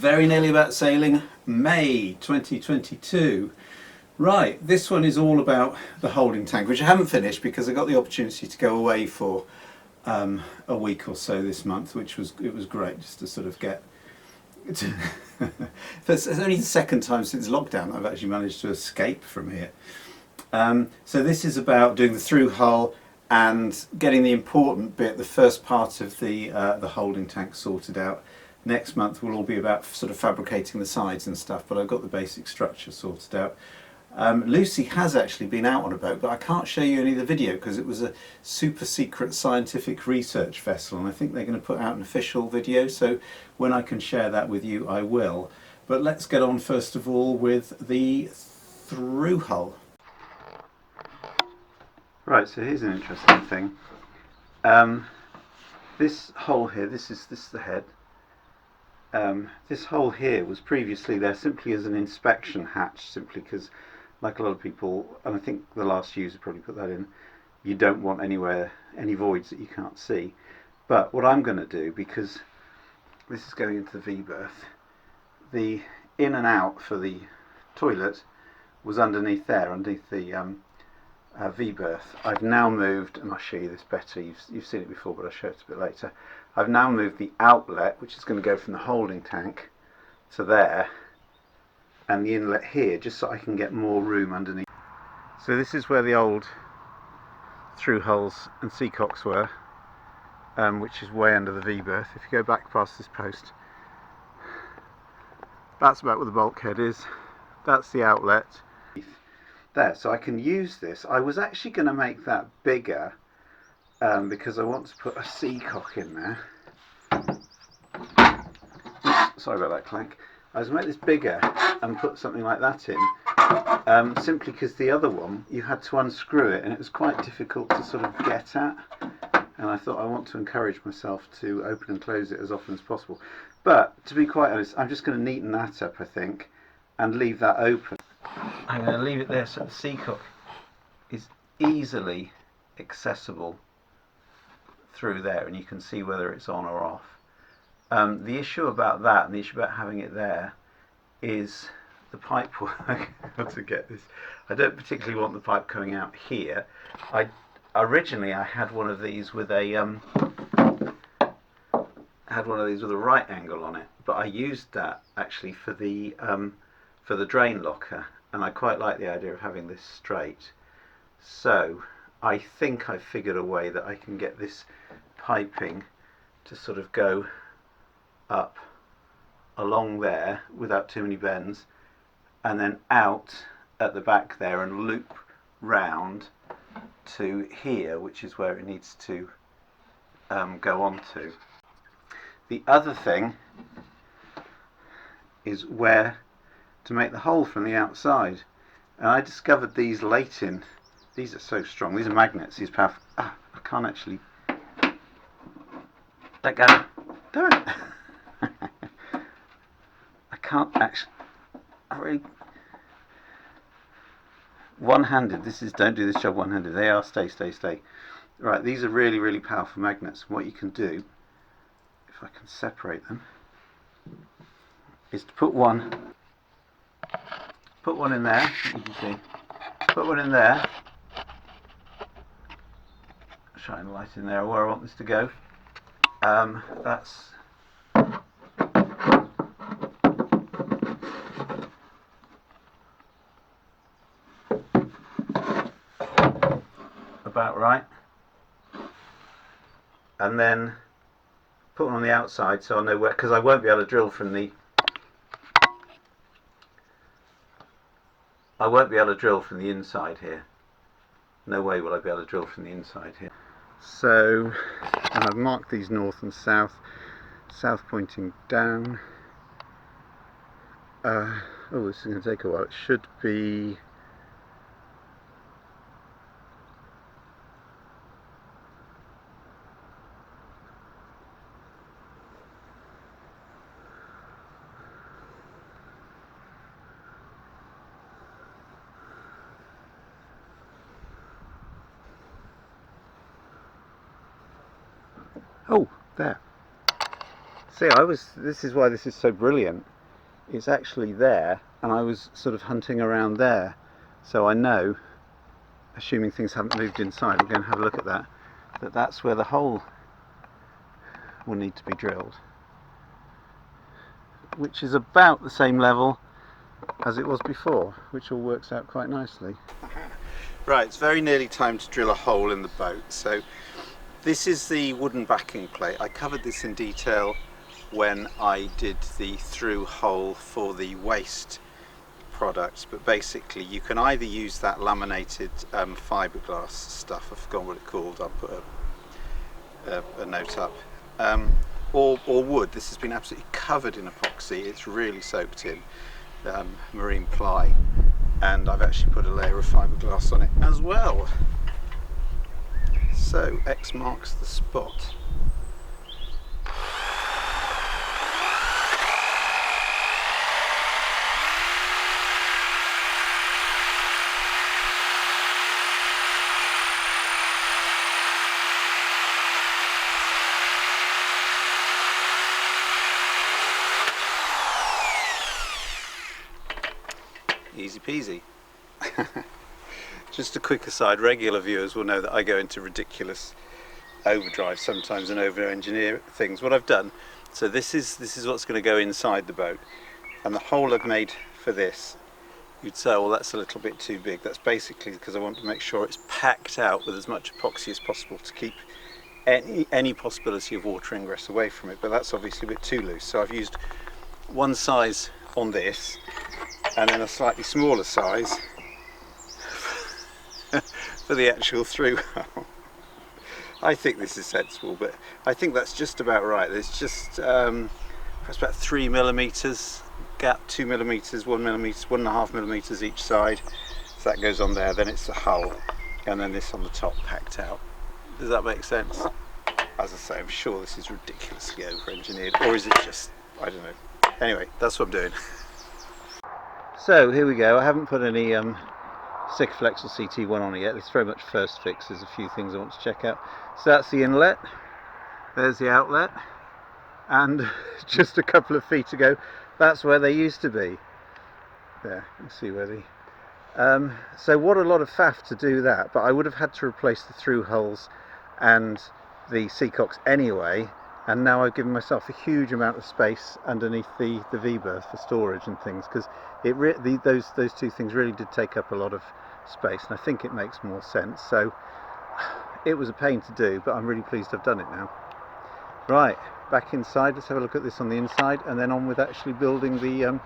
very nearly about sailing, May 2022. Right, this one is all about the holding tank, which I haven't finished because I got the opportunity to go away for a week or so this month, which was great just to sort of get. It's only the second time since lockdown I've actually managed to escape from here. So this is about doing the through hull and getting the important bit, the first part of the holding tank sorted out. Next month will all be about sort of fabricating the sides and stuff, but I've got the basic structure sorted out. Lucy has actually been out on a boat, but I can't show you any of the video because it was a super secret scientific research vessel, and I think they're going to put out an official video, so when I can share that with you I will. But let's get on first of all with the through hull. Right, so here's an interesting thing. This hole here, this is the head. This hole here was previously there simply as an inspection hatch, simply because, like a lot of people, and I think the last user probably put that in, you don't want any voids that you can't see. But what I'm going to do, because this is going into the V-berth, the in and out for the toilet was underneath there, underneath the V-berth. I've now moved, and I'll show you this better, you've seen it before but I'll show it a bit later. I've now moved the outlet, which is going to go from the holding tank to there, and the inlet here, just so I can get more room underneath. So this is where the old through hulls and seacocks were, which is way under the V-berth. If you go back past this post, that's about where the bulkhead is. That's the outlet. There, so I can use this. I was actually going to make that bigger because I want to put a seacock in there. Oops, sorry about that clank. I was going to make this bigger and put something like that in, simply because the other one you had to unscrew it and it was quite difficult to sort of get at, and I thought I want to encourage myself to open and close it as often as possible. But to be quite honest, I'm just going to neaten that up, I think, and leave that open. I'm going to leave it there so the seacock is easily accessible through there, and you can see whether it's on or off. The issue about that, and the issue about having it there, is the pipe work. How to get this? I don't particularly want the pipe coming out here. Originally I had one of these with a right angle on it, but I used that actually for the drain locker, and I quite like the idea of having this straight. So I think I've figured a way that I can get this piping to sort of go up along there without too many bends, and then out at the back there and loop round to here, which is where it needs to go on to. The other thing is where to make the hole from the outside, and I discovered these late in. These are so strong, these are magnets, these powerful. I can't actually let go. Don't. I can't actually. I really one-handed. This is don't do this job one-handed. They are stay. Right, these are really powerful magnets. What you can do, if I can separate them, is to put one in there. You can see. Put one in there. Shine the light in there where I want this to go. That's about right. And then put one on the outside so I know where, because I won't be able to drill from the inside here. No way will I be able to drill from the inside here. So, and I've marked these north and south, south pointing down. Oh, this is going to take a while. It should be there. See, this is why this is so brilliant. It's actually there, and I was sort of hunting around there. So I know, assuming things haven't moved inside, we'll go and have a look at that, that's where the hole will need to be drilled, which is about the same level as it was before, which all works out quite nicely. Right, it's very nearly time to drill a hole in the boat. So this is the wooden backing plate. I covered this in detail when I did the through hole for the waste products, but basically you can either use that laminated fiberglass stuff, I've forgotten what it's called, I'll put a note up, or wood. This has been absolutely covered in epoxy, it's really soaked in marine ply, and I've actually put a layer of fiberglass on it as well. So X marks the spot. Easy peasy. Just a quick aside, regular viewers will know that I go into ridiculous overdrive sometimes and over engineer things. What I've done, so this is what's going to go inside the boat, and the hole I've made for this, you'd say, well, that's a little bit too big. That's basically because I want to make sure it's packed out with as much epoxy as possible to keep any possibility of water ingress away from it, but that's obviously a bit too loose. So I've used one size on this and then a slightly smaller size for the actual through hole. I think this is sensible, but I think that's just about right. There's just perhaps about 3 millimeters gap, 2 millimeters, 1 millimeter, 1.5 millimeters each side. So that goes on there, then it's the hull, and then this on the top packed out. Does that make sense? As I say, I'm sure this is ridiculously over-engineered, or is it just, I don't know. Anyway, that's what I'm doing. So here we go. I haven't put any Sikaflex or CT1 on it yet. It's very much first fix. There's a few things I want to check out. So that's the inlet, there's the outlet, and just a couple of feet ago, that's where they used to be. There, you can see where the... so what a lot of faff to do that, but I would have had to replace the through hulls and the seacocks anyway, and now I've given myself a huge amount of space underneath the V-berth for storage and things, because those two things really did take up a lot of space, and I think it makes more sense. So it was a pain to do, but I'm really pleased I've done it now. Right, back inside, let's have a look at this on the inside, and then on with actually building the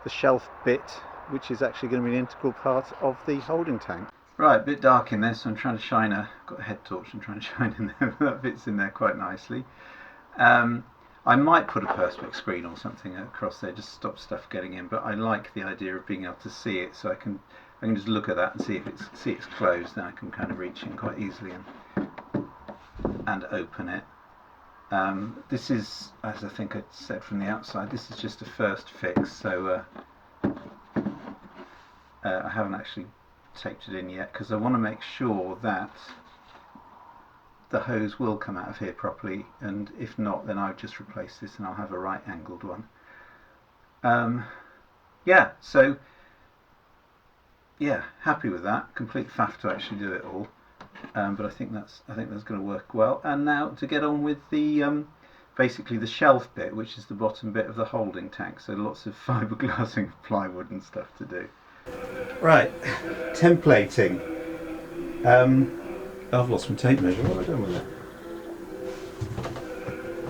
shelf bit, which is actually going to be an integral part of the holding tank. Right, a bit dark in there, so I'm trying to shine got a head torch, I'm trying to shine in there, but that fits in there quite nicely. I might put a perspex screen or something across there just to stop stuff getting in, but I like the idea of being able to see it, so I can just look at that and see if it's closed, then I can kind of reach in quite easily and open it. This is, as I think I said from the outside, this is just a first fix, so I haven't actually taped it in yet because I want to make sure that the hose will come out of here properly, and if not, then I'll just replace this and I'll have a right angled one. Yeah, so yeah, happy with that. Complete faff to actually do it all, but I think that's going to work well. And now to get on with the basically the shelf bit, which is the bottom bit of the holding tank. So lots of fiberglassing, plywood and stuff to do. Right, templating. I've lost my tape measure. What have I done with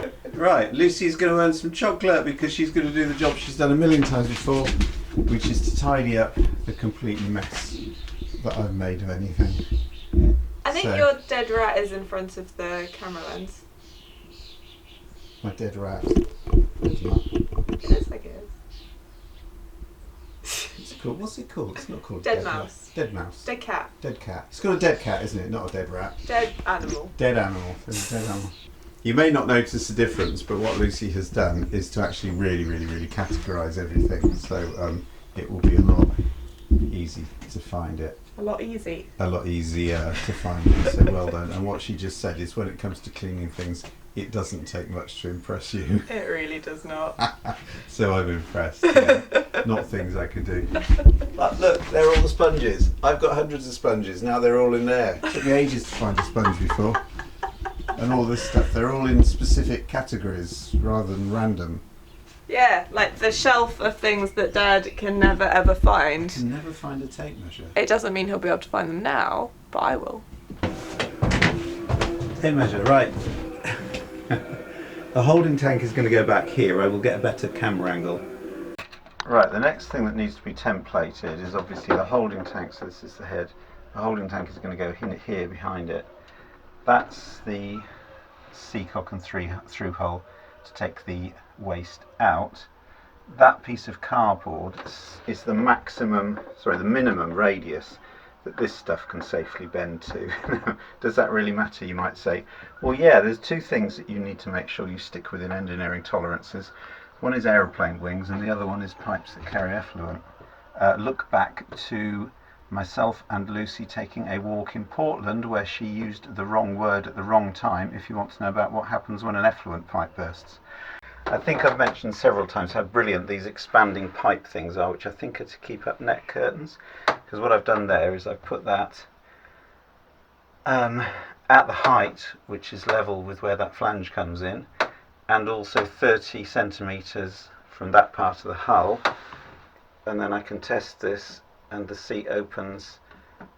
it? Right, Lucy's going to earn some chocolate because she's going to do the job she's done a million times before, which is to tidy up the complete mess that I've made of anything. I think your dead rat is in front of the camera lens. My dead rat? It looks like it is. It's called, what's it called? It's not called dead mouse. Dead mouse. Dead cat. Dead cat. It's called a dead cat, isn't it? Not a dead rat. Dead animal. Dead animal. Dead animal. You may not notice the difference, but what Lucy has done is to actually really categorise everything, so it will be a lot easy to find it. A lot easy. A lot easier to find it, so well done. And what she just said is when it comes to cleaning things, It doesn't take much to impress you. It really does not. So I'm impressed. Yeah. Not things I could do. But look, they're all the sponges. I've got hundreds of sponges. Now they're all in there. It took me ages to find a sponge before. And all this stuff, they're all in specific categories rather than random. Yeah, like the shelf of things that Dad can never ever find. You can never find a tape measure. It doesn't mean he'll be able to find them now, but I will. Tape measure, right. The holding tank is going to go back here. I will get a better camera angle. Right, the next thing that needs to be templated is obviously the holding tank. So this is the head. The holding tank is going to go in here behind it. That's the seacock and through hole to take the waste out. That piece of cardboard is the minimum radius that this stuff can safely bend to. Does that really matter, you might say? Well, yeah, there's two things that you need to make sure you stick within engineering tolerances. One is aeroplane wings and the other one is pipes that carry effluent. Look back to myself and Lucy taking a walk in Portland where she used the wrong word at the wrong time if you want to know about what happens when an effluent pipe bursts. I think I've mentioned several times how brilliant these expanding pipe things are, which I think are to keep up net curtains. Because what I've done there is I've put that at the height, which is level with where that flange comes in, and also 30 centimetres from that part of the hull. And then I can test this, and the seat opens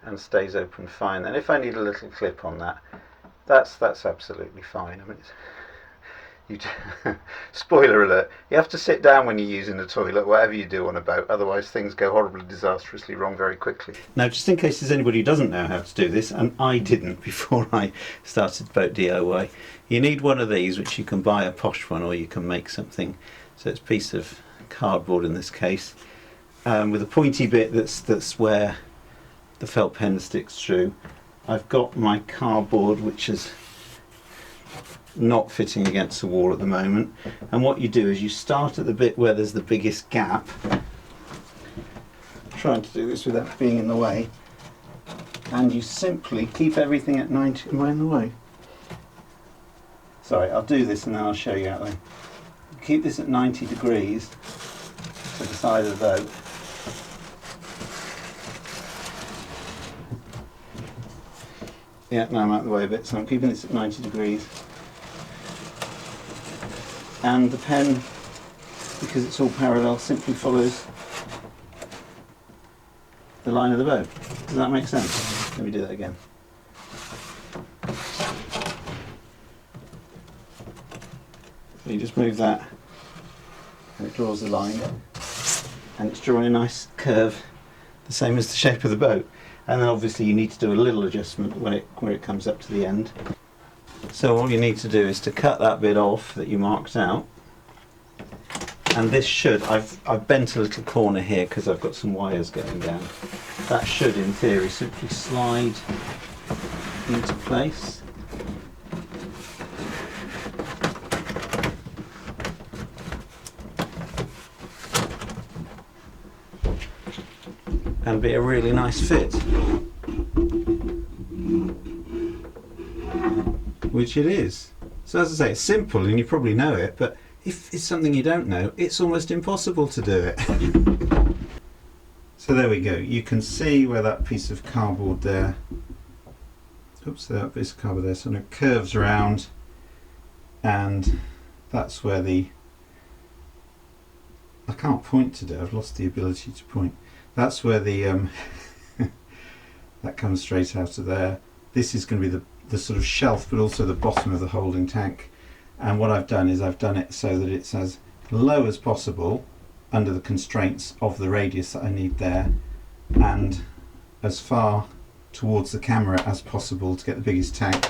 and stays open fine. And if I need a little clip on that, that's absolutely fine. I mean, spoiler alert, you have to sit down when you're using the toilet, whatever you do on a boat, otherwise things go horribly disastrously wrong very quickly. Now, just in case there's anybody who doesn't know how to do this, and I didn't before I started boat DIY, you need one of these, which you can buy a posh one or you can make something. So it's a piece of cardboard in this case, with a pointy bit that's where the felt pen sticks through. I've got my cardboard, which is not fitting against the wall at the moment, and what you do is you start at the bit where there's the biggest gap. I'm trying to do this without being in the way, and you simply keep everything at 90. Am I in the way? Sorry, I'll do this and then I'll show you how to keep this at 90 degrees to the side of the boat. Yeah, now I'm out of the way a bit, so I'm keeping this at 90 degrees. And the pen, because it's all parallel, simply follows the line of the boat. Does that make sense? Let me do that again. So you just move that and it draws the line, and it's drawing a nice curve, the same as the shape of the boat. And then obviously you need to do a little adjustment where it comes up to the end. So all you need to do is to cut that bit off that you marked out, and this should, I've bent a little corner here because I've got some wires going down. That should in theory simply slide into place. And be a really nice fit. Which it is. So as I say, it's simple and you probably know it, but if it's something you don't know, it's almost impossible to do it. So there we go. You can see where that piece of cardboard there, oops, that piece of cardboard there sort of curves around, and that's where the, I can't point today, I've lost the ability to point. That's where the, that comes straight out of there. This is going to be the sort of shelf, but also the bottom of the holding tank. And what I've done is I've done it so that it's as low as possible under the constraints of the radius that I need there, and as far towards the camera as possible to get the biggest tank,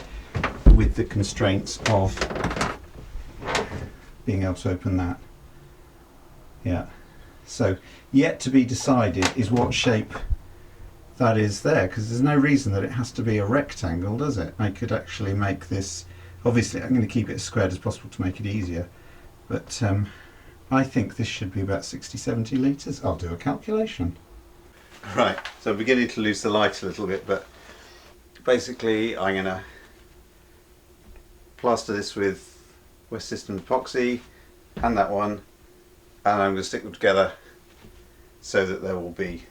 with the constraints of being able to open that. Yeah. So yet to be decided is what shape that is there, because there's no reason that it has to be a rectangle, does it? I could actually make this, obviously I'm going to keep it as squared as possible to make it easier, but I think this should be about 60-70 litres. I'll do a calculation. Right, so I'm beginning to lose the light a little bit, but basically I'm going to plaster this with West System epoxy and that one, and I'm going to stick them together so that there will be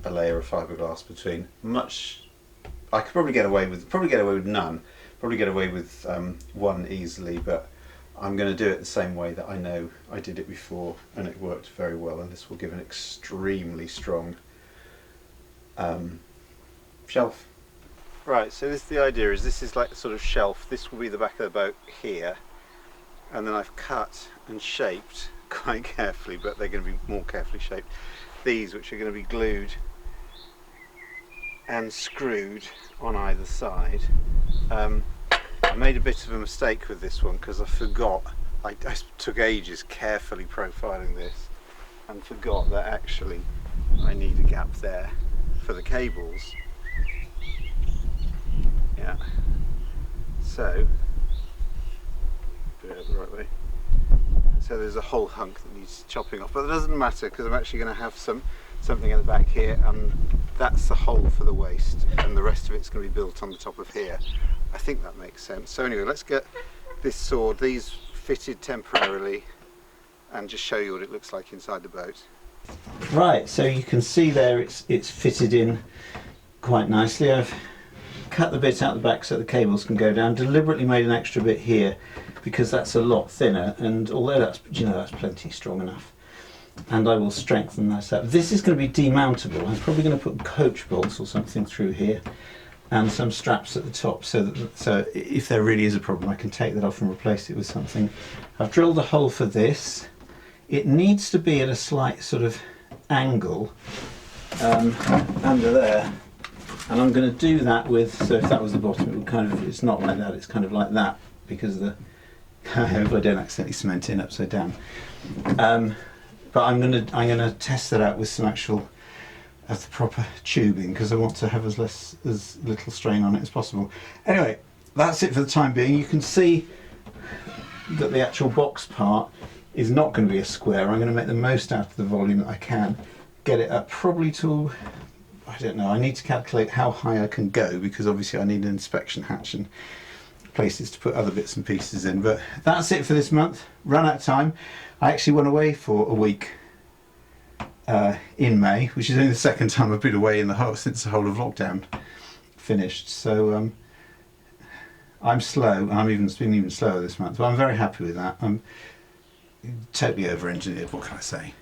a layer of fiberglass between. I could probably get away with none, probably get away with one easily, but I'm going to do it the same way that I know I did it before and it worked very well, and this will give an extremely strong shelf. Right, so this is the idea, is this is like the sort of shelf. This will be the back of the boat here, and then I've cut and shaped quite carefully, but they're going to be more carefully shaped, these which are going to be glued and screwed on either side. I made a bit of a mistake with this one because I forgot, I took ages carefully profiling this and forgot that actually I need a gap there for the cables. Yeah, so do it the right way. So there's a whole hunk that needs chopping off, but it doesn't matter because I'm actually going to have something at the back here, and that's the hole for the waist, and the rest of it's going to be built on the top of here. I think that makes sense. So anyway, let's get this sword, these fitted temporarily, and just show you what it looks like inside the boat. Right, so you can see there it's fitted in quite nicely. I've cut the bit out the back so the cables can go down. Deliberately made an extra bit here because that's a lot thinner, and although that's plenty strong enough, and I will strengthen that up. This is going to be demountable. I'm probably going to put coach bolts or something through here and some straps at the top, so if there really is a problem I can take that off and replace it with something. I've drilled a hole for this. It needs to be at a slight sort of angle under there, and I'm going to do that with, so if that was the bottom, it would kind of, it's not like that, it's kind of like that, because the, I hope I don't accidentally cement in upside down. But I'm going to test that out with some actual of the proper tubing, because I want to have as little strain on it as possible. Anyway, that's it for the time being. You can see that the actual box part is not going to be a square. I'm going to make the most out of the volume that I can, get it up probably to, I don't know, I need to calculate how high I can go, because obviously I need an inspection hatch and places to put other bits and pieces in. But that's it for this month. Run out of time. I actually went away for a week in May, which is only the second time I've been away since the whole of lockdown finished. So I'm slow. I'm been even slower this month, but I'm very happy with that. I'm totally over-engineered. What can I say?